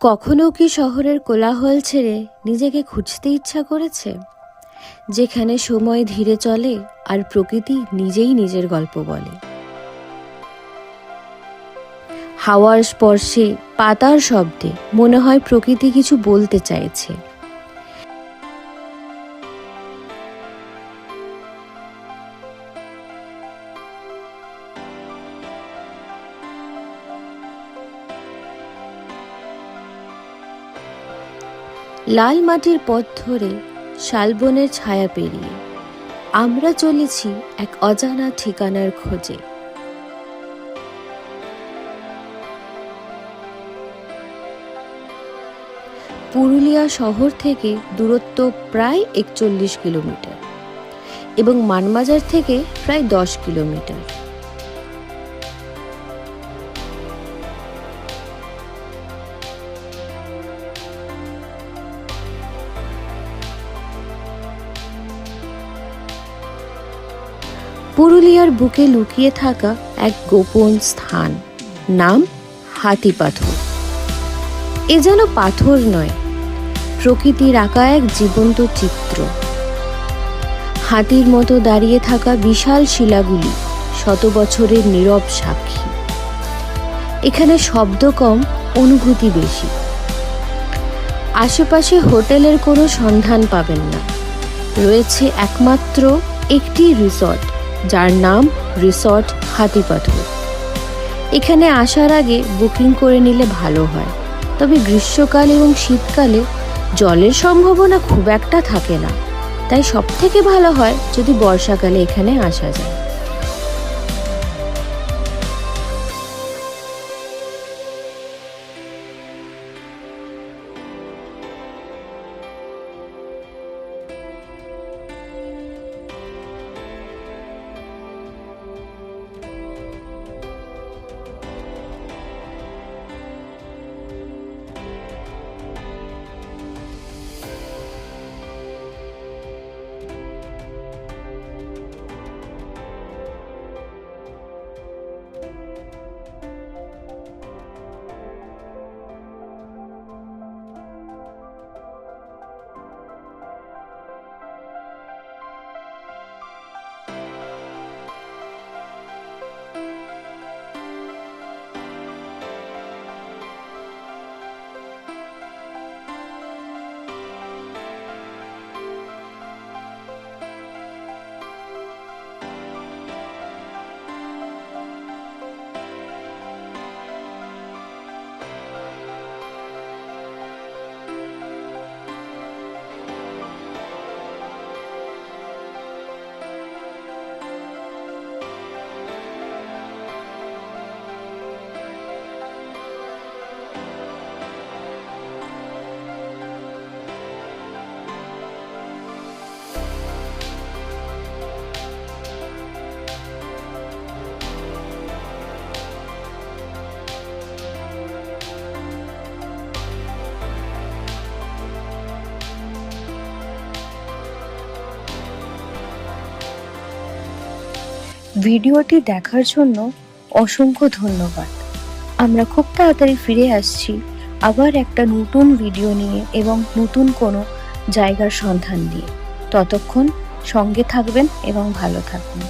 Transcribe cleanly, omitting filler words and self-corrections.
কখনো কি শহরের কোলাহল ছেড়ে নিজেকে খুঁজতে ইচ্ছা করেছে, যেখানে সময় ধীরে চলে আর প্রকৃতি নিজেই নিজের গল্প বলে? হাওয়ার স্পর্শে, পাতার শব্দে মনে হয় প্রকৃতি কিছু বলতে চাইছে। লাল মাটির পথ ধরে, শালবনের ছায়া পেরিয়ে আমরা চলেছি এক অজানা ঠিকানার খোঁজে। পুরুলিয়া শহর থেকে দূরত্ব প্রায় 41 কিলোমিটার এবং মানবাজার থেকে প্রায় 10 কিলোমিটার। পুরুলিয়ার বুকে লুকিয়ে থাকা এক গোপন স্থান, নাম হাতিপাথর। এ যেন পাথর নয়, প্রকৃতির আঁকা এক জীবন্ত চিত্র। হাতির মতো দাঁড়িয়ে থাকা বিশাল শিলাগুলি শত বছরের নীরব সাক্ষী। এখানে শব্দ কম, অনুভূতি বেশি। আশেপাশে হোটেলের কোনো সন্ধান পাবেন না, রয়েছে একমাত্র একটি রিসর্ট, যার নাম রিসর্ট হাতিপাথর। এখানে আসার আগে বুকিং করে নিলে ভালো হয়, তবে গ্রীষ্মকাল এবং শীতকালে জলের সম্ভাবনা খুব একটা থাকে না, তাই সব থেকে ভালো হয় যদি বর্ষাকালে এখানে আসা যায়। ভিডিওটি দেখার জন্য অসংখ্য ধন্যবাদ। আমরা খুব তাড়াতাড়ি ফিরে আসছি আবার একটা নতুন ভিডিও নিয়ে এবং নতুন কোনো জায়গার সন্ধান দিয়ে। ততক্ষণ সঙ্গে থাকবেন এবং ভালো থাকবেন।